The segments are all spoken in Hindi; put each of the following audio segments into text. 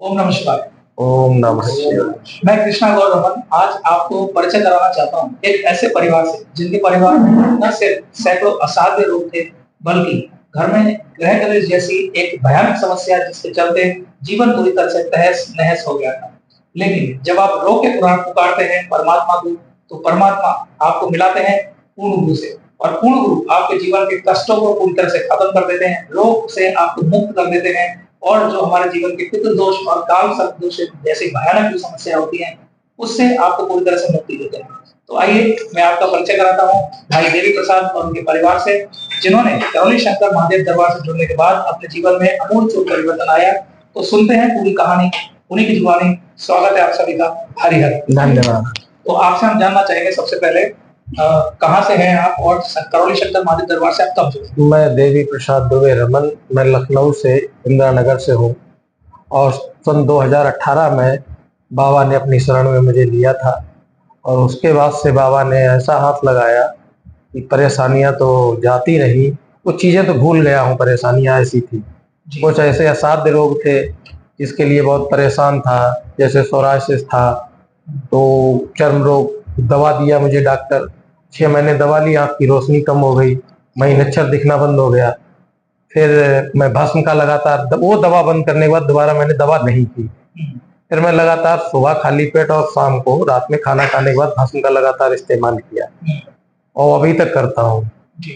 ओम नमः शिवाय। ओम नमः शिवाय। मैं कृष्णा गौर रमन आज आपको परिचय कराना चाहता हूँ एक ऐसे परिवार से जिनके परिवार में न सिर्फ सैकड़ों असाध्य रोग थे, बल्कि घर में गृह कलेश जैसी एक भयानक समस्या जिसके चलते जीवन पूरी तरह से तहस-नहस हो गया था। लेकिन जब आप रोग के पुकारते हैं परमात्मा को, तो परमात्मा आपको मिलाते हैं पूर्ण गुरु से और पूर्ण गुरु आपके जीवन के कष्टों को पूरी तरह से खत्म कर देते हैं, रोग से आपको मुक्त कर देते हैं और जो हमारे जीवन के पितृ दोष और काल सर्प दोष जैसी भयानक जो समस्या होती है, उससे आपको पूरी तरह से मुक्ति देते हैं। तो आइए मैं आपका परिचय कराता हूँ भाई देवी प्रसाद और उनके परिवार से, जिन्होंने करौली शंकर महादेव दरबार से जुड़ने के बाद अपने जीवन में आमूल-चूल परिवर्तन आया। तो सुनते हैं पूरी कहानी, उन्हीं की जुबानी। स्वागत है आप सभी का। हरि हर। धन्यवाद। तो आपसे हम जानना चाहेंगे सबसे पहले कहाँ से हैं आप और करौली शंकर महादेव दरबार से आप कब जुड़े? मैं देवी प्रसाद दुबे रमन, मैं लखनऊ से इंदिरा नगर से हूँ और सन 2018 में बाबा ने अपनी शरण में मुझे लिया था और उसके बाद से बाबा ने ऐसा हाथ लगाया कि परेशानियां तो जाती नहीं, कुछ चीज़ें तो भूल गया हूँ, परेशानियां ऐसी थी। कुछ ऐसे असाध्य रोग थे जिसके लिए बहुत परेशान था, जैसे सोरायसिस था, तो चर्म रोग दवा दिया मुझे डॉक्टर, 6 महीने दवा ली, आँख की रोशनी कम हो गई, महीनक्षर दिखना बंद हो गया। फिर मैं भस्म का लगातार वो दवा बंद करने के बाद दोबारा मैंने दवा नहीं की। फिर मैं लगातार सुबह खाली पेट और शाम को रात में खाना खाने के बाद भस्म का लगातार इस्तेमाल किया और अभी तक करता हूँ।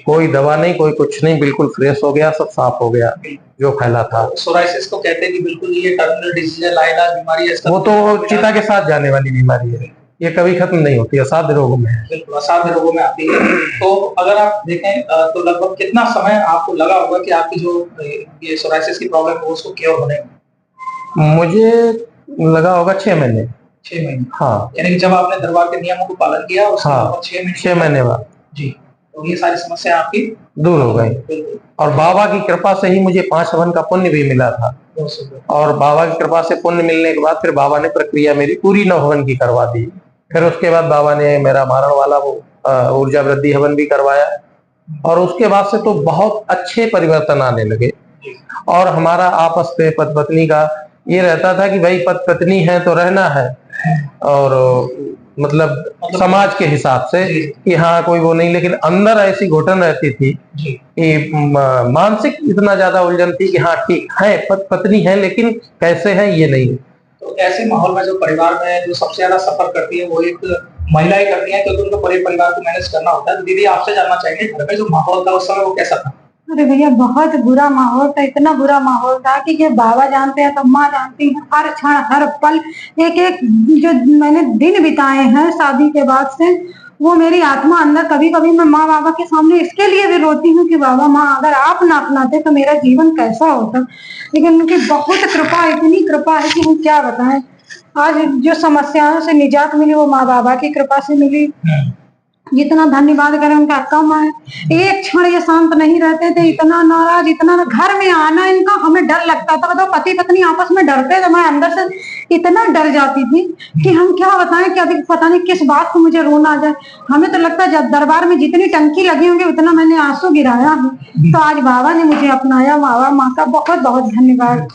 कोई दवा नहीं, कोई कुछ नहीं, बिल्कुल फ्रेश हो गया, सब साफ हो गया जो फैला था। सोरायसिस को कहते हैं कि बिल्कुल ये टर्मिनल डिजीज है, लाइलाज बीमारी है। वो तो चिता के साथ जाने वाली बीमारी है, ये कभी खत्म नहीं होती, असाध्य रोगों में है। बिल्कुल असाध्य रोगों में आती है। तो अगर आप देखें तो लगभग कितना समय आपको लगा होगा कि आपकी जो ये सोरायसिस की प्रॉब्लम है उसको क्योर होने में? मुझे लगा होगा 6 महीने। 6 महीने? हाँ। यानी कि जब आपने दरबार के नियमों को पालन किया उसके हाँ, 6 महीने बाद जी, तो ये सारी समस्या आपकी दूर हो गई और बाबा की कृपा से ही मुझे 5 हवन का पुण्य भी मिला था और बाबा की कृपा से पुण्य मिलने के बाद फिर बाबा ने प्रक्रिया मेरी पूरी 9 हवन की करवा दी। फिर उसके बाद बाबा ने मेरा मारण वाला वो ऊर्जा वृद्धि हवन भी करवाया और उसके बाद से तो बहुत अच्छे परिवर्तन आने लगे और हमारा आपस में पति पत्नी का ये रहता था कि भाई पति पत्नी है तो रहना है और मतलब समाज के हिसाब से कि हाँ कोई वो नहीं, लेकिन अंदर ऐसी घुटन रहती थी कि मानसिक इतना ज्यादा उलझन थी कि हाँ ठीक है पति पत्नी है लेकिन कैसे है ये नहीं। तो ऐसे माहौल में जो परिवार में जो सबसे ज्यादा सफर करती है वो एक महिला ही करती है क्योंकि उनको पूरे परिवार को मैनेज करना होता है। तो दीदी आपसे जानना चाहेंगे घर में जो माहौल था उस समय वो कैसा था? अरे भैया बहुत बुरा माहौल था, इतना बुरा माहौल था कि ये बाबा जानते हैं तो माँ जानती है, हर क्षण हर पल एक एक जो मैंने दिन बिताए हैं शादी के बाद से, वो मेरी आत्मा अंदर कभी कभी मैं माँ बाबा के सामने इसके लिए भी रोती हूँ कि बाबा माँ अगर आप ना अपनाते तो मेरा जीवन कैसा होता। लेकिन उनकी बहुत कृपा, इतनी कृपा है कि हम क्या बताएं। आज जो समस्याओं से निजात मिली वो माँ बाबा की कृपा से मिली, जितना धन्यवाद करें उनका कम है। एक क्षण ये शांत नहीं रहते थे, इतना नाराज, इतना घर में आना इनका हमें डर लगता था। तो पति पत्नी आपस में डरते थे, मैं अंदर से इतना डर जाती थी कि हम क्या बताएं कि अभी पता नहीं किस बात को मुझे रोना आ जाए। हमें तो लगता है जब दरबार में जितनी टंकी लगी होंगी उतना मैंने आंसू गिराया है। तो आज बाबा ने मुझे अपनाया, बाबा माँ का बहुत बहुत धन्यवाद।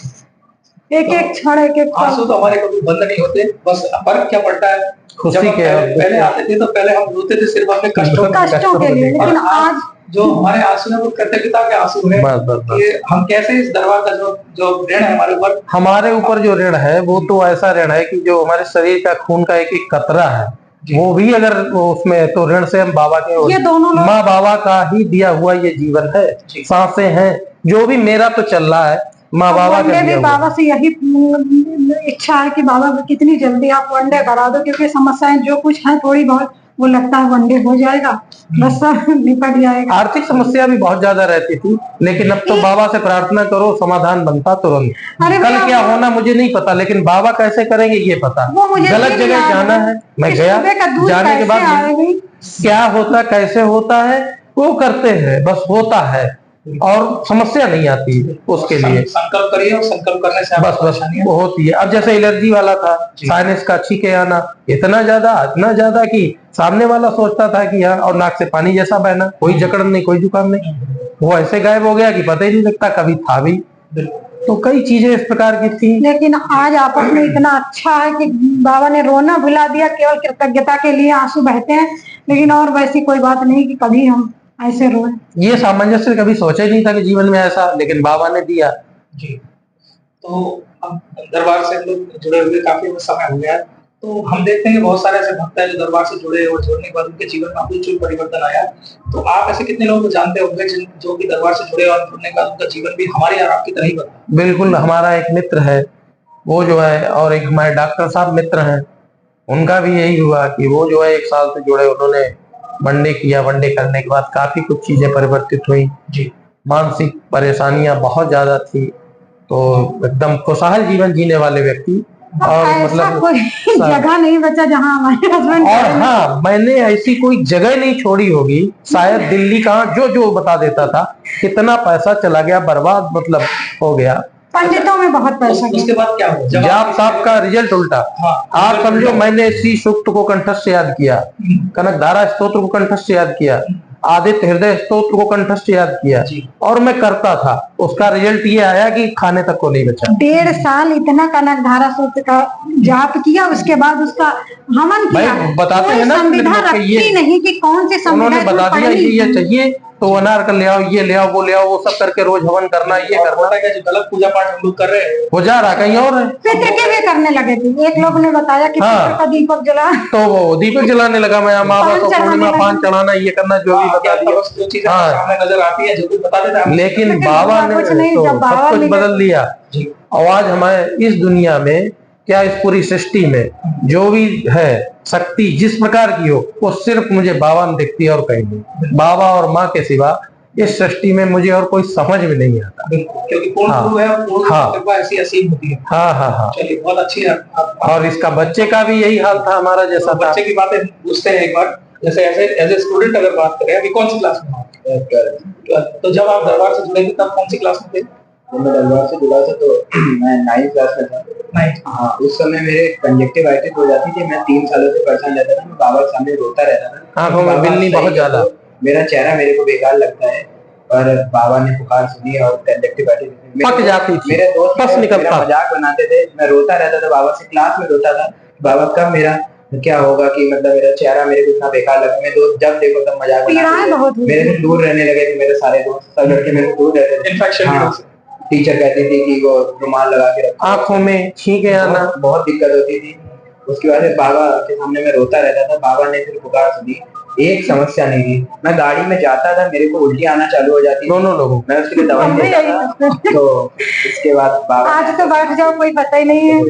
एक एक क्षण एक एक आंसू तो हमारे कभी बंद नहीं होते, बस फर्क क्या पड़ता है खुशी के पहले आते थे तो पहले हम रोते थे सिर्फ अपने कष्टों के लिए, लेकिन आज जो हमारे आंसू है वो कृतज्ञता के आंसू है कि हम कैसे इस दरबार का जो जो ऋण है हमारे ऊपर जो ऋण है वो तो ऐसा ऋण है कि जो हमारे शरीर का खून का एक एक कतरा है वो भी अगर उसमें तो ऋण से हम बाबा के ये दोनों माँ बाबा का ही दिया हुआ ये जीवन है, सांसें हैं, जो भी मेरा तो चल रहा है माँ बाबा का भी बाबा से यही इच्छा है कि बाबा कितनी जल्दी आप वनडे करा दो, क्योंकि समस्याएं जो कुछ है थोड़ी बहुत वो लगता है वनडे हो जाएगा, बस सब निपट जाएगा। आर्थिक समस्या भी बहुत ज्यादा रहती थी लेकिन अब तो बाबा से प्रार्थना करो समाधान बनता तुरंत। कल क्या होना मुझे नहीं पता लेकिन बाबा कैसे करेंगे ये पता। गलत जगह जाना है, मैं गया, जाने के बाद क्या होता कैसे होता है वो करते हैं, बस होता है और समस्या नहीं आती उसके लिए। संकल्प करिए और संकल्प करने से बस वो होती है। अब जैसे एलर्जी वाला था, साइनस का छींके आना इतना ज्यादा कि सामने वाला सोचता था कि हाँ, और नाक से पानी जैसा बहना, कोई जकड़ नहीं कोई जुकाम नहीं, वो ऐसे गायब हो गया कि पता ही नहीं लगता कभी था भी। बिल्कुल। तो कई चीजें इस प्रकार की थी। लेकिन आज आपस में इतना अच्छा है कि बाबा ने रोना भुला दिया, केवल कृतज्ञता के लिए आंसू बहते हैं, लेकिन और वैसी कोई बात नहीं कि कभी हम ऐसे रोए। ये सामंजस्य कभी सोचा ही नहीं था कि जीवन में ऐसा, लेकिन बाबा ने दिया। जी। तो अब दरबार से हम लोग जुड़े हुए काफी समय हो गया है। तो हम देखते हैं कि बहुत सारे ऐसे भक्त हैं जो दरबार से जुड़े और जुड़ने के बाद उनके जीवन में आमूल परिवर्तन आया। तो आप ऐसे कितने लोगों को जानते होंगे जो कि दरबार से जुड़े और जुड़ने के बाद उनका जीवन भी हमारी और आपकी तरह ही बदला? बिल्कुल, हमारा एक मित्र है, वो जो है, और एक हमारे डॉक्टर साहब मित्र हैं, उनका भी यही हुआ कि वो जो है 1 साल से जुड़े, उन्होंने वनडे किया। वनडे करने के बाद काफी कुछ चीजें परिवर्तित हुई जी। मानसिक परेशानियां बहुत ज्यादा थी, तो एकदम खुशहाल जीवन जीने वाले व्यक्ति। और ऐसा मतलब कोई जगह नहीं बचा जहां हमारे हस्बैंड। और हाँ, मैंने ऐसी कोई जगह नहीं छोड़ी होगी, शायद दिल्ली का जो बता देता था, कितना पैसा चला गया, बर्बाद मतलब हो गया। पंडितों में बहुत पैसा उसके बाद क्या हुआ? जाप साहब का रिजल्ट उल्टा। हाँ, आप समझो, मैंने श्री सूक्त को कंठस्थ याद किया, कनकधारा स्तोत्र को कंठस्थ याद किया, आदित्य हृदय स्तोत्र को कंठस्थ याद किया, और मैं करता था। उसका रिजल्ट ये आया कि खाने तक को नहीं बचा। 1.5 साल इतना कनकधारा सूत्र का जाप किया, उसके बाद उसका हवन किया। बताते हैं ना, संविधा रखती नहीं कि कौन से उन्होंने बता दिया ये चाहिए तो अनार का ले आओ, ये ले आओ, वो ले आओ, वो सब करके रोज हवन करना, ये करना। जो गलत पूजा पाठ हम लोग कर रहे हैं वो जा रहा कहीं और है। पितृ के भी करने लगे थे। एक लोग ने बताया कि पितृ का दीपक जला, तो वो दीपक जलाने लगा। मैं अमावस और पूर्णिमा पान चढ़ाना, ये करना, जो भी बता दिया, जो चीजें सामने नजर आती है, जो भी बता देता है। लेकिन बाबा ने तो सब कुछ बदल दिया। और आज हमारे इस दुनिया में, क्या इस पूरी सृष्टि में जो भी है शक्ति जिस प्रकार की हो, वो सिर्फ मुझे बाबा में दिखती है और कहीं नहीं। बाबा और माँ के सिवा इस सृष्टि में मुझे और कोई समझ में नहीं आता। क्योंकि पूर्ण गुरु है और पूर्ण कृपा ऐसी असीम होती है। हाँ। चलिए, बहुत अच्छी है। और इसका बच्चे का भी यही हाल था हमारा जैसा था। बच्चे की बातें पूछते हैं एक बार। जैसे एज ए स्टूडेंट अगर बात करें, अभी कौन सी क्लास में हो? तो जब आप दरबार से जुड़े थे तब कौन सी क्लास में थे? जब मैं दरबार से जुड़ा था तो मैं 9th क्लास में था। हाँ, उस समय मेरे कंजक्टिवाइटिस हो जाती थी। मैं 3 सालों से परेशान रहता था। मैं बाबा के सामने रोता रहता था। आंखों में बिल्ली बहुत ज्यादा। मेरा चेहरा मेरे को बेकार लगता है, पर बाबा ने पुकार सुनी और कंजक्टिवाइटिस पक जाती थी। मेरे दोस्त मेरा मजाक बनाते थे। मैं रोता रहता था बाबा से, क्लास में रोता था। बाबा कब मेरा क्या होगा कि मतलब मेरा चेहरा मेरे को इतना बेकार लगा। मेरे दोस्त जब देखो तब मजाक बनाते थे। मेरे से दूर रहने लगे थे। मेरे सारे दोस्त सब लड़के मेरे से दूर रहते थे। इन्फेक्शन टीचर कहती थी कि वो रुमाल लगा के रखो, आंखों में छींके आना, बहुत दिक्कत होती थी। उसके बाद बाबा के सामने मैं रोता रहता था। बाबा ने फिर पुकार सुनी। एक समस्या नहीं थी। मैं गाड़ी में जाता था, मेरे को उल्टी आना चालू हो जाती, दोनों लोगों, मैं उसके लिए दवाई लेता था। तो इसके बाद बाबा, आज तो बैठ जाओ, कोई पता ही नहीं है।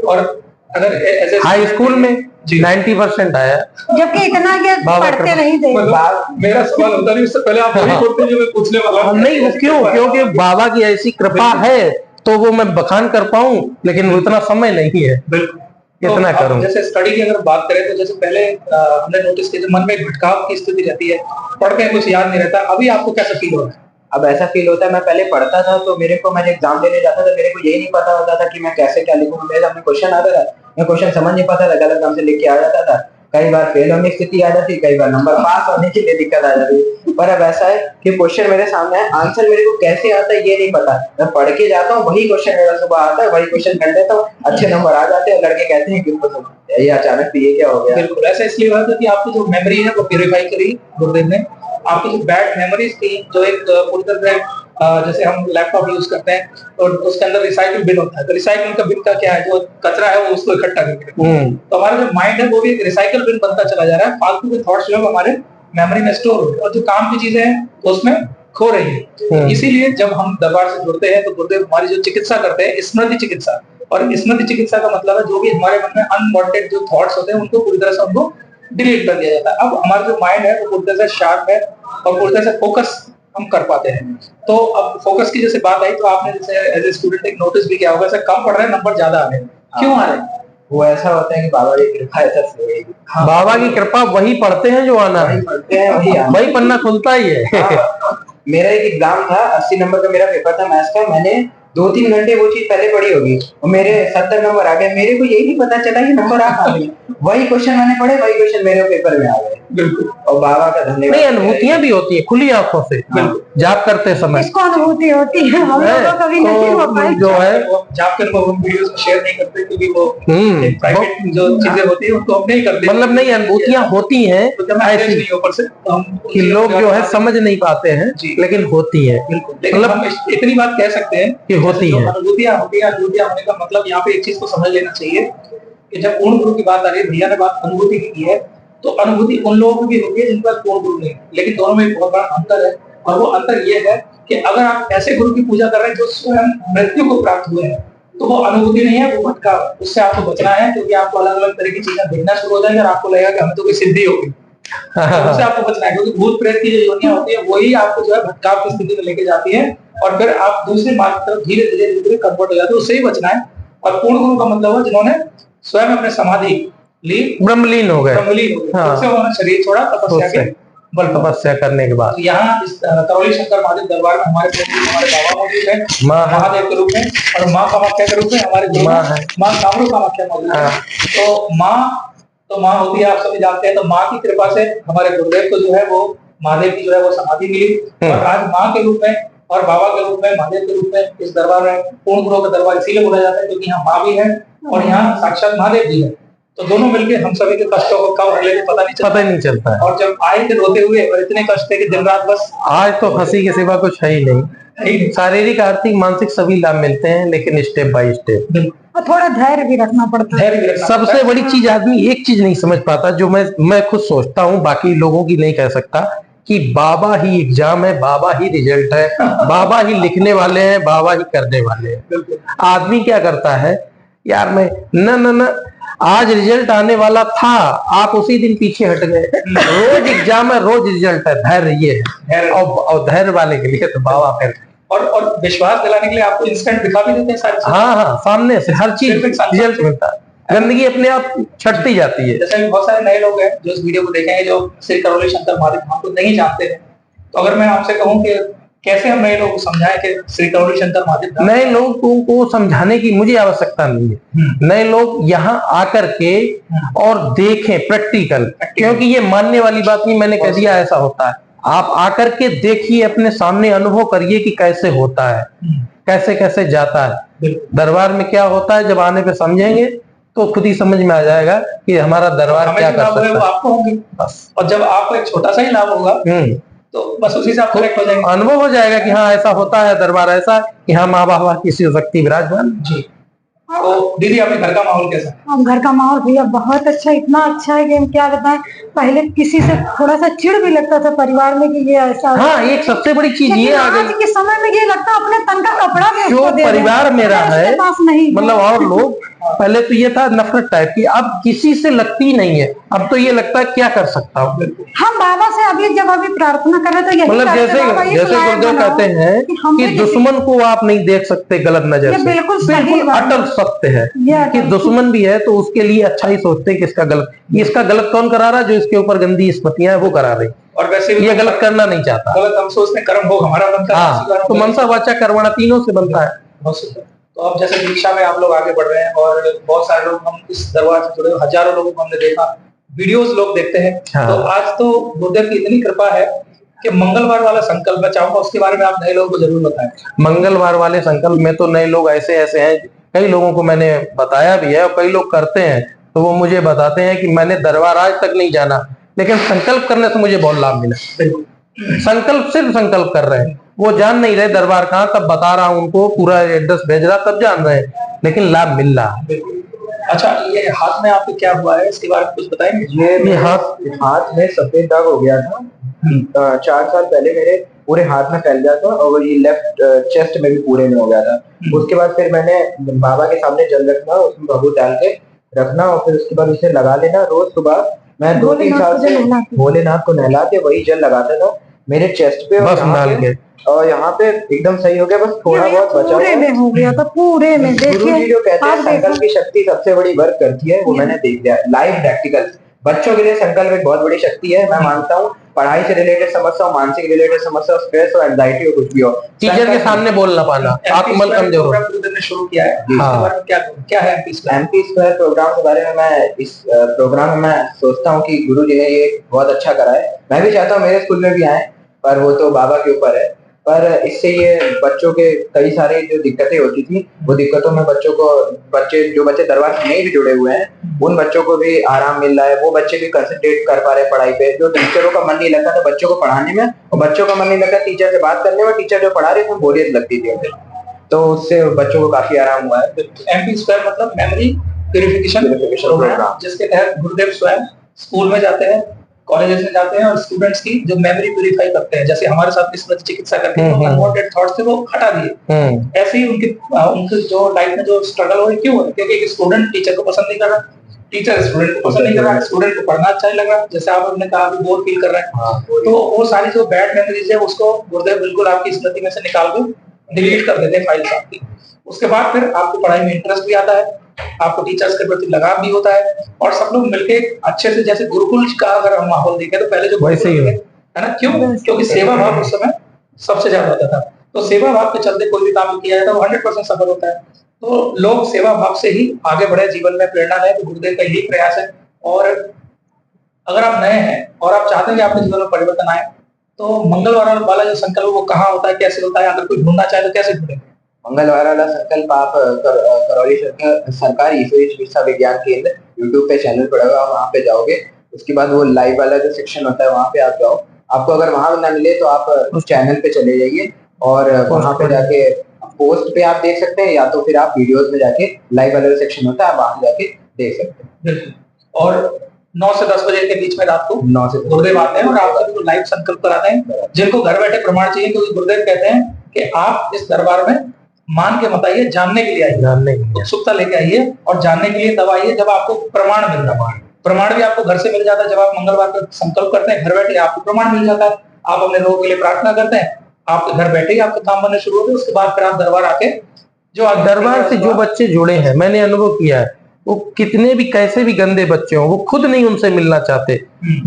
और अगर हाई स्कूल में 90% आया, जबकि इतना क्या पढ़ते नहीं थे। मेरा सवाल होता नहीं, उससे पहले आप वही बोलते जो मैं पूछने वाला नहीं, क्यों? क्योंकि बाबा की ऐसी कृपा है तो वो मैं बखान कर पाऊं, लेकिन उतना समय नहीं है। बिल्कुल, कितना तो करूं? जैसे स्टडी की अगर बात करें तो जैसे पहले हमने नोटिस किया, मन में भटकाव की स्थिति रहती है, पढ़ के कुछ याद नहीं रहता। अभी आपको कैसा फील हो रहा है? अब ऐसा फील होता है, मैं पहले पढ़ता था तो मेरे को, मैं एग्जाम देने जाता था, मेरे को यही नहीं पता होता था कि मैं कैसे क्या लिखूंगा। मेरे सामने क्वेश्चन आता था, मैं क्वेश्चन समझ नहीं पाता था, गलत ढंग से लिख के आ जाता था। कई बार फेल होने की स्थिति आ जाती, कई बार नंबर पास होने के लिए दिक्कत आ जाती। पर अब ऐसा है कि क्वेश्चन मेरे सामने है, आंसर मेरे को कैसे आता है ये नहीं पता। मैं पढ़ के जाता हूँ, वही क्वेश्चन मेरा सुबह आता है, वही क्वेश्चन कर लेता हूँ, अच्छे नंबर आ जाते हैं। लड़के कहते हैं कि ये अचानक ये क्या हो गया। बिल्कुल, ऐसा इसलिए हुआ था कि आपकी जो मेमोरी है वो प्यूरिफाई करी गुरुदेव ने। आपकी जो बैड मेमोरीज थी, जो एक पूरी तरह से जैसे हम लैपटॉप यूज करते हैं और उसके अंदर रिसाइकिल बिन होता है, तो रिसाइकिल का बिन का क्या है, जो कचरा है वो उसको इकट्ठा करके, तो हमारा जो माइंड है वो भी एक रिसाइकिल बिन बनता चला जा रहा है। फालतू के थॉट्स जो हमारे मेमोरी में स्टोर हो रहे हैं और जो काम की चीजें हैं उसमें खो रही है। इसीलिए जब हम दरबार से जुड़ते हैं तो गुरुदेव हमारी जो चिकित्सा करते हैं, स्मृति चिकित्सा, और स्मृति चिकित्सा का मतलब है जो भी हमारे मन में अनवांटेड जो थॉट्स होते हैं उनको पूरी तरह से हमको डिलीट कर दिया जाता है। अब हमारा जो माइंड है वो पूरी तरह से शार्प है और पूरी तरह से फोकस हम कर पाते हैं। तो अब फोकस की जैसे बात आई, तो आपने जैसे एज ए स्टूडेंट एक नोटिस भी किया होगा, ऐसा कम पढ़ रहे हैं, नंबर ज्यादा आ रहे हैं, क्यों आ रहे हैं? वो ऐसा होता है कि बाबा की कृपा है सबसे। हाँ, बाबा की कृपा, वही पढ़ते हैं जो आना है, वही पन्ना खुलता ही है। मेरा एक एग्जाम था, 80 नंबर का मेरा पेपर था मैथ्स का। मैंने 2-3 घंटे वो चीज पहले पढ़ी होगी और मेरे 70 नंबर आ गए। मेरे को यही नहीं पता चला कि नंबर आ गए। वही क्वेश्चन मैंने पढ़े, वही क्वेश्चन मेरे पेपर में आ गए। बिल्कुल। और बाबा का धन्यवाद। नहीं, अनुभूतियां भी होती है खुली आंखों से जाप करते समय। इसको अनुभूति होती है, हम लोगों को कभी नहीं हो पाई। जो है जाप कर वो हम वीडियोस में शेयर नहीं करते क्योंकि वो प्राइवेट जो चीजें होती है उनको हम नहीं करते। मतलब नहीं, अनुभूतियां होती हैं ऐसी नहीं ऊपर से तो हम कि लोग जो है समझ नहीं पाते हैं, लेकिन होती है। लेकिन मतलब हम इतनी बात कह सकते हैं कि होती है। अनुभूतियां होने का मतलब यहाँ पे एक चीज को समझ लेना चाहिए कि जब पूर्ण गुरु की बात आ रही है, भैया ने बात अनुभूति की है, तो अनुभूति उन लोगों को भी होती है जिनके पास पूर्ण गुरु नहीं, लेकिन दोनों में एक बहुत बड़ा अंतर है। और वो अंतर ये है कि अगर आप ऐसे गुरु की पूजा कर रहे हैं जो स्वयं मृत्यु को प्राप्त हुए हैं, तो वो अनुभूति नहीं है, वो भटका। उससे आपको बचना है, क्योंकि आपको अलग अलग तरह की चीजें दिखना शुरू हो जाएंगी और आपको लगेगा कि हमें तो कोई सिद्धि होगी। उससे आपको बचना है, क्योंकि भूत प्रेत की जो योनियां होती है वही आपको जो है भटकाव की स्थिति में लेके जाती है और फिर आप दूसरे मार्ग की तरफ धीरे धीरे कन्वर्ट हो जाते हैं। उससे ही बचना है। और पूर्ण गुरु का मतलब है जिन्होंने स्वयं अपने समाधि ली, ब्रह्मलीन हो गए। हाँ। उससे उन्होंने शरीर छोड़ा तपस्या के बल, तपस्या करने के बाद। तो यहाँ इस करौली शंकर महादेव दरबार में हमारे बाबा मौजूद है, महादेव के रूप में, और माँ कामाख्या के रूप में हमारे माँ कामरू कामाख्या मौजूद है। तो माँ होती है, आप सभी जानते हैं। तो माँ की कृपा से हमारे गुरुदेव को जो है वो महादेव की जो है वो समाधि मिली, और आज माँ के रूप में और बाबा के रूप में, महादेव के रूप में इस दरबार में पूर्ण गुरु का दरबार इसीलिए बोला जाता है क्योंकि यहाँ माँ भी है और यहाँ साक्षात महादेव भी है। तो दोनों मिलके हम सभी के कष्टों को कब हर लेते पता नहीं चलता है। और जब आए थे रोते हुए, और इतने कष्ट थे कि दिन रात बस। आज तो हंसी के सिवा कुछ है ही नहीं। शारीरिक, आर्थिक, मानसिक सभी लाभ मिलते हैं, लेकिन स्टेप बाय स्टेप और थोड़ा धैर्य भी रखना पड़ता है। सबसे बड़ी चीज, आदमी एक चीज नहीं समझ पाता, जो मैं खुद सोचता हूँ, बाकी लोगों की नहीं कह सकता, कि बाबा ही एग्जाम है, बाबा ही रिजल्ट है, बाबा ही लिखने वाले हैं, बाबा ही करने वाले हैं। आदमी क्या करता है, यार मैं न आज रिजल्ट आने वाला था, आप उसी दिन पीछे हट गए। रोज एग्जाम है, रोज रिजल्ट है, धैर्य ये है। और धैर्य वाले के लिए तो बाबा फिर और विश्वास दिलाने के लिए आपको इंस्टेंट दिखा भी देते हैं सारी चीजें। हाँ, सामने से हर चीज रिजल्ट मिलता है। गंदगी अपने आप छटती जाती है। जैसे बहुत सारे नए लोग हैं जो इस वीडियो को देखेंगे, जो श्री करौली शंकर महादेव धाम को नहीं जानते हैं, तो अगर मैं आपसे कहूँ कि कैसे हम नए लोगों को समझाएं कि श्री करौली शंकर महादेव धाम, नए लोगों को समझाने की मुझे आवश्यकता नहीं है। नए लोग यहाँ आकर के और देखें प्रैक्टिकल, क्योंकि ये मानने वाली बात नहीं, मैंने कह दिया ऐसा होता है। आप आकर के देखिए, अपने सामने अनुभव करिए कि कैसे होता है, कैसे कैसे जाता है दरबार में, क्या होता है। जब आने पे समझेंगे तो खुद ही समझ में आ जाएगा कि हमारा दरबार क्या कर सकता है। वो आपको होंगे बस, और जब आपको एक छोटा सा ही लाभ होगा तो बस उसी से आप कनेक्ट हो जाएंगे, अनुभव हो जाएगा कि हाँ ऐसा होता है, दरबार ऐसा कि हाँ माँ बाबा की शक्ति विराजमान जी। तो दीदी आपके घर का माहौल कैसा है? घर का माहौल भैया बहुत अच्छा, इतना अच्छा है कि हम क्या बताएं। पहले किसी से थोड़ा सा चिढ़ भी लगता था परिवार में कि ये ऐसा। हाँ, एक सबसे बड़ी चीज ये आ गई आज के समय में ये लगता है अपने तन का कपड़ा भी जो परिवार मेरा है, नहीं, मतलब और लोग पहले तो ये था नफरत टाइप की, अब किसी से लगती नहीं है। अब तो ये लगता है क्या कर सकता हूँ। हम बाबा से अभी प्रार्थना कर रहे थे, मतलब जैसे गुरुदेव कहते हैं कि दुश्मन को आप नहीं देख सकते गलत नजर से, बिल्कुल अटल सत्य है कि दुश्मन भी है तो उसके लिए अच्छा ही सोचते हैं कि इसका गलत कौन करा रहा है, जो इसके ऊपर गंदी स्मृतियां है वो करा रही। और वैसे भी ये गलत करना नहीं चाहता, गलत हम सोचते कर्म भोग हमारा बनता है। तो मनसा वाचा कर्मणा तीनों से बनता है। तो अब जैसे दीक्षा में आप लोग आगे बढ़ रहे हैं और बहुत सारे लोग, हम इस दरबार से जुड़े हजारों लोगों को हमने देखा, वीडियोस लोग देखते हैं। तो आज तो गुरुदेव की इतनी कृपा है कि मंगलवार वाला संकल्प मैं चाहूंगा उसके बारे में आप नए लोगों को जरूर बताएं। मंगलवार वाले संकल्प में तो नए लोग ऐसे हैं, कई लोगों को मैंने बताया भी है और कई लोग करते हैं, तो वो मुझे बताते हैं कि मैंने दरबार आज तक नहीं जाना, लेकिन संकल्प करने से मुझे बहुत लाभ मिला। संकल्प, सिर्फ संकल्प कर रहे हैं, वो जान नहीं रहे दरबार कहाँ, तब बता रहा हूँ उनको, पूरा एड्रेस भेज रहा, तब जान रहे हैं, लेकिन लाभ मिल रहा है। अच्छा, ये हाथ में आपके क्या हुआ है, इसके बारे में कुछ बताएंगे? ये हाथ में सफेद दाग हो गया था 4 साल पहले, मेरे पूरे हाथ में फैल गया था और ये लेफ्ट चेस्ट में भी पूरे में हो गया था। उसके बाद फिर मैंने बाबा के सामने जल रखना, उसमें भभूत डाल के रखना और फिर उसके बाद उसे लगा लेना रोज सुबह। मैं 2-3 साल से भोलेनाथ को नहला के वही जल लगाता था मेरे चेस्ट पे और यहाँ पे एकदम सही हो गया, बस थोड़ा बहुत बचा पूरे में हो गया था, पूरे में। गुरु जी जो कहते हैं संकल्प की शक्ति सबसे बड़ी वर्क करती है, वो मैंने देख लिया लाइव प्रैक्टिकल। बच्चों के लिए संकल्प एक बहुत बड़ी शक्ति है। मैं मानता हूँ पढ़ाई से रिलेटेड समस्या हो, मानसिक रिलेटेड समस्या हो, स्ट्रेस हो, एंजाइटी हो, कुछ भी हो, टीचर के सामने बोल ना पाना, आत्मबल कमजोर हो। गुरुदेव ने शुरू किया है, हाँ। इसके बारे में क्या है MP square? MP square program के बारे में मैं इस प्रोग्राम में मैं सोचता हूँ कि गुरु जी ने ये बहुत अच्छा करा है। मैं भी चाहता हूँ मेरे स्कूल में भी आए, पर वो तो बाबा के ऊपर है। पर इससे ये बच्चों के कई सारे जो दिक्कतें होती थी, वो दिक्कतों में जो बच्चे दरबार से नहीं भी जुड़े हुए हैं, उन बच्चों को भी आराम मिल रहा है। वो बच्चे भी कंसंट्रेट कर पा रहे हैं पढ़ाई पे। जो टीचरों का मन नहीं लगता था बच्चों को पढ़ाने में, और बच्चों का मन नहीं लगता टीचर से बात करने में, टीचर जो पढ़ा रहे थे बोरियत लगती थी उन्हें, तो उससे बच्चों को काफी आराम हुआ है। एमपी स्क्वायर मतलब मेमोरी प्यूरिफिकेशन प्रोग्राम, जिसके तहत गुरुदेव स्वयं स्कूल में जाते हैं, कॉलेजेस में जाते हैं और स्टूडेंट्स की जो मेमोरी प्यूरिफाई करते हैं। जैसे हमारे साथ स्मृति चिकित्सा करके अनवांटेड थॉट्स थे वो हटा दिए, ऐसे ही उनके जो लाइफ में जो स्ट्रगल हो रही, क्यों हो रही? क्योंकि एक स्टूडेंट टीचर को पसंद नहीं कर रहा, टीचर स्टूडेंट को पसंद नहीं कर रहा, स्टूडेंट को पढ़ना अच्छा नहीं लग रहा, जैसे आपने कहा अभी बोर फील कर रहा है। तो वो सारी जो बैड मेमोरीज है उसको गुरुदेव बिल्कुल आपकी स्मृति में से निकाल के डिलीट कर देते हैं फाइल्स आपकी। उसके बाद फिर आपको पढ़ाई में इंटरेस्ट भी आता है, आपको टीचर्स के प्रति लगाव भी होता है, और सब लोग मिलके अच्छे से, जैसे गुरुकुल का अगर हम माहौल देखें तो पहले जो वैसे ही है ना, क्यों? क्योंकि सेवा भाव उस समय सबसे ज्यादा होता था। तो सेवा भाव के चलते कोई भी काम किया जाए तो 100% सफल होता है। तो लोग सेवा भाव से ही आगे बढ़े, जीवन में प्रेरणा लें, तो गुरुदेव का यही प्रयास है। और अगर आप नए हैं और आप चाहते हैं कि आपके जीवन में परिवर्तन आए, तो मंगलवार वाला जो संकल्प वो कहाँ होता है, कैसे होता है? अगर कोई ढूंढना चाहे तो कैसे ढूंढेंगे? मंगलवार वाला संकल्प आप करौली सरकारी ईश्वरीय चिकित्सा विज्ञान केंद्र यूट्यूब पे चैनल पड़ा हुआ, वहाँ पे जाओगे। उसके बाद वो लाइव वाला जो सेक्शन होता है वहाँ पे आप जाओ। आपको अगर वहां ना मिले तो आप उस चैनल पे चले जाइए और वहां पे जाके पोस्ट पे आप देख सकते हैं, या तो फिर आप वीडियोस में जाके लाइव वाला सेक्शन होता है आप वहां जाके देख सकते हैं। और 9 से 10 बजे के बीच में रात को 9 से गुरुदेव आते हैं और आपको लाइव संकल्प कराते हैं, जिनको घर बैठे प्रमाण चाहिए, क्योंकि गुरुदेव कहते हैं कि आप इस दरबार में मान के मत आइए, जानने के लिए आइए, उत्सुकता लेके आइए और जानने के लिए तब आइए जब आपको प्रमाण मिल रहा है। प्रमाण भी आपको घर से मिल जाता है, जब आप मंगलवार का संकल्प करते हैं घर बैठे आपको प्रमाण मिल जाता है। आप अपने लोगों के लिए प्रार्थना करते हैं, आपके घर बैठे ही आपके काम बनने शुरू होते हैं। उसके बाद फिर आप दरबार आके जो दरबार से जो बच्चे जुड़े हैं, मैंने अनुभव किया है, वो कितने भी कैसे भी गंदे बच्चे हों, वो खुद नहीं उनसे मिलना चाहते।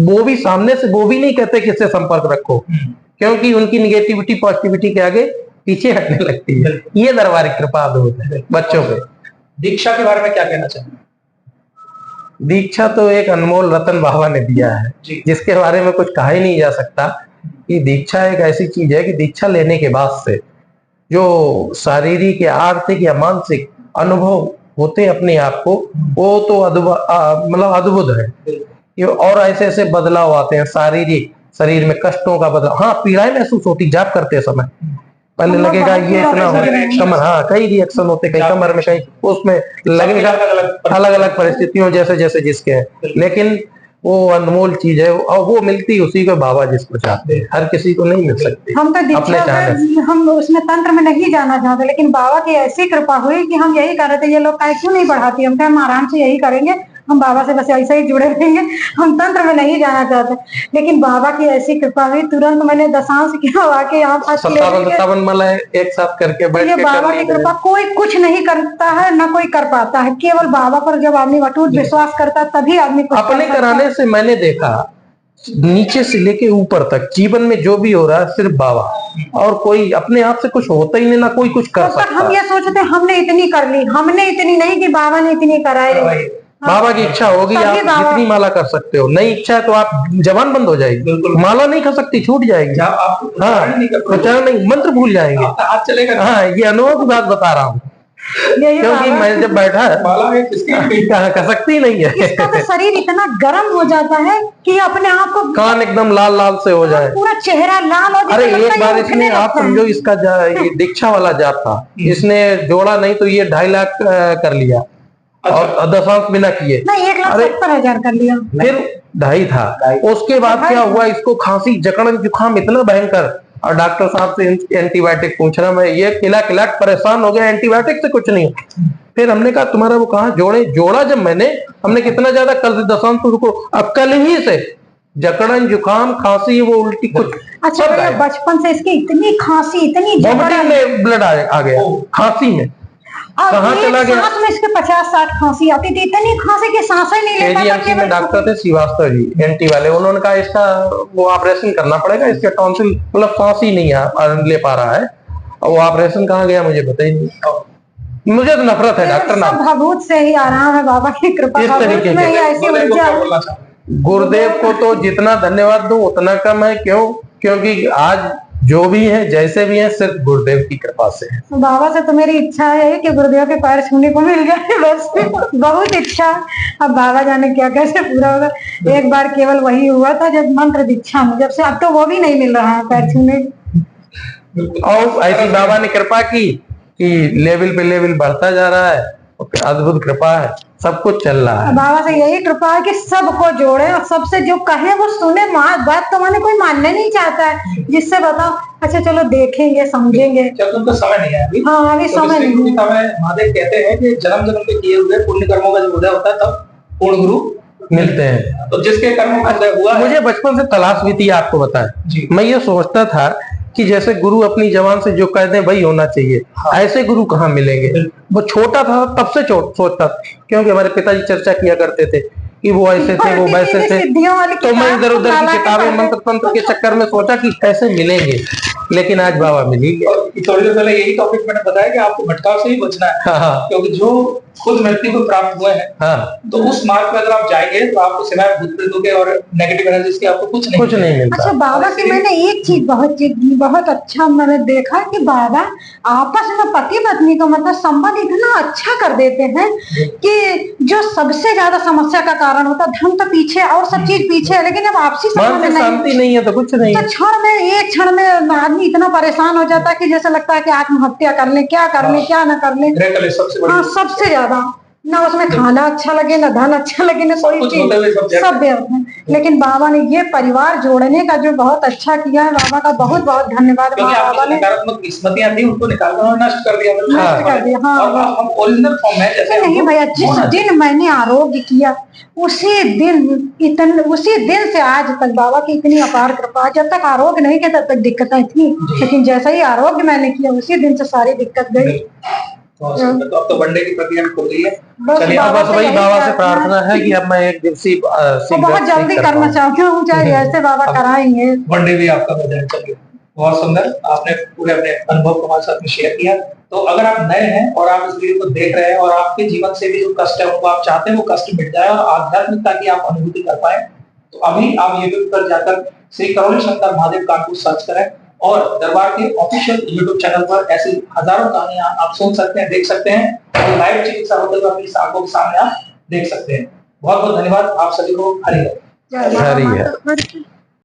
वो भी सामने से वो भी नहीं कहते किससे संपर्क रखो, क्योंकि उनकी निगेटिविटी पॉजिटिविटी के आगे पीछे हटने लगती है। ये दरबार की कृपा है बच्चों पे। दीक्षा के बारे में क्या कहना चाहिए? दीक्षा तो एक अनमोल रतन बाबा ने दिया है, जिसके बारे में कुछ कहा ही नहीं जा सकता। कि दीक्षा एक ऐसी चीज है कि दीक्षा लेने के बाद से जो शारीरिक या आर्थिक या मानसिक अनुभव होते हैं अपने आप को, वो तो मतलब अद्भुत है। और ऐसे ऐसे बदलाव आते हैं शारीरिक, शरीर में कष्टों का बदलाव, हाँ पीड़ाएं महसूस होती जाप करते समय, पहले लगेगा ये इतना हो, कमर, हाँ कई रिएक्शन होते, कहीं कमर में, कहीं उसमें लगेगा अलग अलग परिस्थितियों जैसे जैसे जिसके हैं, लेकिन वो अनमोल चीज है और वो मिलती उसी को बाबा जिसको चाहते हैं, हर किसी को नहीं मिल सकती। हम तो अपने चाहने हम उसमें तंत्र में नहीं जाना चाहते, लेकिन बाबा की ऐसी कृपा हुई कि हम यही कर रहे थे, ये लोग क्यों नहीं पढ़ाती, हम आराम से यही करेंगे, हम बाबा से बस ऐसे ही जुड़े रहेंगे, हम तंत्र में नहीं जाना चाहते। लेकिन बाबा की ऐसी कृपा हुई, तुरंत मैंने दशांश किया आके यहाँ 57 माला एक साथ करके बैठ के बाबा की कृपा, कोई कुछ नहीं करता है, ना कोई कर पाता है, केवल बाबा पर जब आदमी अटूट विश्वास करता है तभी आदमी अपने कराने से। मैंने देखा नीचे से लेके ऊपर तक जीवन में जो भी हो रहा है सिर्फ बाबा, और कोई अपने आप से कुछ होता ही नहीं, ना कोई कुछ कर सकता। हम ये सोचते हमने इतनी कर ली, हमने इतनी नहीं कि बाबा ने इतनी कराई। बाबा की इच्छा होगी आप जितनी माला कर सकते हो, नहीं इच्छा है तो आप जवान बंद हो जाएगी, माला नहीं कर सकती, छूट जाएगी। हाँ उच्चारण नहीं, मंत्र भूल जाएंगे, हाथ चलेगा। हाँ ये अनुभव की बात बता रहा हूँ, क्योंकि मैं जब बैठा कर सकती ही नहीं है। इसका तो शरीर इतना गर्म हो जाता है कि अपने आप को, कान एकदम लाल लाल से हो जाए, पूरा चेहरा लाल हो। अरे एक बार इसने, आप समझो इसका दीक्षा वाला जाप था, इसने जोड़ा नहीं तो ये 2.5 लाख कर लिया, और दशांश बिना किए नहीं 1,70,000 कर लिया, फिर 2.5 था। उसके बाद क्या हुआ, इसको खांसी जकड़न जुकाम इतना भयंकर, और डॉक्टर साहब से एंटीबायोटिक पूछ रहा, मैं ये खिला परेशान हो गया, एंटीबायोटिक से कुछ नहीं। फिर हमने कहा तुम्हारा वो कहा जोड़ा जब हमने कितना ज्यादा कल से दशांश को, अब कल ही से जकड़न जुकाम खांसी वो उल्टी कुछ। अच्छा बचपन से इसकी इतनी खांसी, इतनी में ब्लड आ गया खांसी में। और कहाँ एक चला गया? सांस में इसके 50-60 खांसी आती थी, इतनी खांसी की सांस ही नहीं ले पाता। KGMC में डॉक्टर थे श्रीवास्तव जी, एनटी वाले, उन्होंने कहा इसका वो ऑपरेशन करना पड़ेगा, इसके टॉन्सिल मतलब सांस ही नहीं ले पा रहा है। और वो ऑपरेशन कहाँ गया मुझे पता ही नहीं। मुझे तो नफरत है डॉक्टर सब नाम। भभूत से ही आराम है, बाबा की कृपा। इस तरीके में ही ऐसी गुरुदेव को ऊर्जा क्या है। बोलना चाहूंगा? गुरुदेव को तो जितना धन्यवाद दूं उतना कम है। क्यों? क्योंकि आज जो भी है जैसे भी है सिर्फ गुरुदेव की कृपा से है। तो बाबा से तो मेरी इच्छा है कि गुरुदेव के पैर छूने को मिल जाए, बस बहुत इच्छा। अब बाबा जाने क्या कैसे पूरा होगा। एक बार केवल वही हुआ था जब मंत्र दीक्षा में, जब से अब तो वो भी नहीं मिल रहा है पैर छूने। और ऐसी बाबा ने कृपा की कि लेवल पे लेवल बढ़ता जा रहा है। अद्भुत कृपा है, सब कुछ चल रहा है। बाबा से यही कृपा है कि सबको जोड़े और सबसे जो कहे वो सुने। बात तो माने कोई मानने नहीं चाहता है, जिससे बताओ अच्छा चलो देखेंगे समझेंगे। क्या तुमको समय नहीं है अभी? हाँ अभी तो समय इसलिए नहीं गीता में महादेव कहते हैं कि जन्म जन्म के किए हुए पुण्य कर्मों का जब उदय होता है तब पूर्ण गुरु मिलते हैं। तो जिसके कर्मों का उदय हुआ है, मुझे बचपन से तलाश भी थी, आपको बताएं। जी। मैं ये सोचता था कि जैसे गुरु अपनी जबान से जो कह दें वही होना चाहिए। हाँ। ऐसे गुरु कहाँ मिलेंगे? वो छोटा था तब से सोचता था, क्योंकि हमारे पिताजी चर्चा किया करते थे कि वो ऐसे थे वो वैसे थे। सिद्धियों वाली तो मैं किताब इधर उधर लाला की के किताबें पढ़ते। मंत्र तंत्र के चक्कर में सोचा कि कैसे मिलेंगे, लेकिन आज बाबा मिल ही गए। और थोड़ी देर पहले यही टॉपिक मैंने बताया कि आपको भटकाव से ही बचना है। हाँ हाँ क्योंकि जो खुद मृत्यु को प्राप्त हुए हैं हाँ, तो उस मार्ग पे अगर आप जाएंगे तो आपको सिवाय भूत प्रेतों के और नेगेटिव एनर्जीज के आपको कुछ कुछ नहीं अच्छा मिलता। बाबा की मैंने एक चीज बहुत अच्छा मैंने देखा कि बाबा आपस में पति पत्नी का मतलब संबंध इतना अच्छा कर देते हैं कि जो सबसे ज्यादा समस्या का कारण होता है, धन तो पीछे और सब चीज पीछे है, लेकिन अब आपसी संबंध मानसिक नहीं शांति नहीं है तो कुछ नहीं तो है। क्षण में एक क्षण में आदमी इतना परेशान हो जाता है कि जैसे लगता है कि आत्महत्या कर ले, क्या कर ले क्या ना कर ले। ग्रह कलेश सबसे हाँ बड़ी सबसे ज्यादा, ना उसमें खाना अच्छा लगे ना धन अच्छा लगे ना कोई कुछ चीज, होते हुए सब व्यर्थ सब व्यर्थ है। लेकिन बाबा ने ये परिवार जोड़ने का जो बहुत अच्छा किया है, बाबा का बहुत बहुत धन्यवाद। क्योंकि बाबा आपकी ने नकारात्मक स्मृतियां थी उनको निकालकर और नष्ट कर दिया नष्ट कर दिया। हाँ और अब हम ओरिजिनल फॉर्म में जैसे नहीं हमको भैया, जिस होना दिन मैंने आरोग्य किया उसी दिन से आज तक बाबा की इतनी अपार कृपा। जब तक आरोग्य नहीं किया तब तक दिक्कतें थी, लेकिन जैसा ही आरोग्य मैंने किया उसी दिन से सारी दिक्कत गई। तो अब तो वनडे की प्रक्रिया खुल गई है। बस चलिए बाबा बस से वही यही बाबा से प्रार्थना प्रार्थना है कि अब मैं एक दिवसीय और बहुत जल्दी करना चाहती हूँ, चाहे ऐसे बाबा कराएंगे। वनडे भी आपका हो जाए। चलिए बहुत सुंदर, आपने पूरे अपने अनुभव को हमारे साथ में शेयर किया। तो अगर आप नए हैं और आप इस वीडियो को देख रहे हैं और आपके जीवन से भी जो कष्ट है उनको आप चाहते हैं वो कष्ट मिट जाए और आध्यात्मिकता की आप अनुभूति कर पाए, तो अभी आप YouTube पर जाकर श्री करोली शंकर महादेव कानपुर सर्च करें और दरबार के ऑफिशियल YouTube चैनल पर ऐसी हजारों कहानियां आप सुन सकते हैं, देख सकते हैं और लाइव चिकित्सा होते हुए अपनी आंखों के सामने आप देख सकते हैं। बहुत बहुत धन्यवाद आप सभी को। हरि हरी है।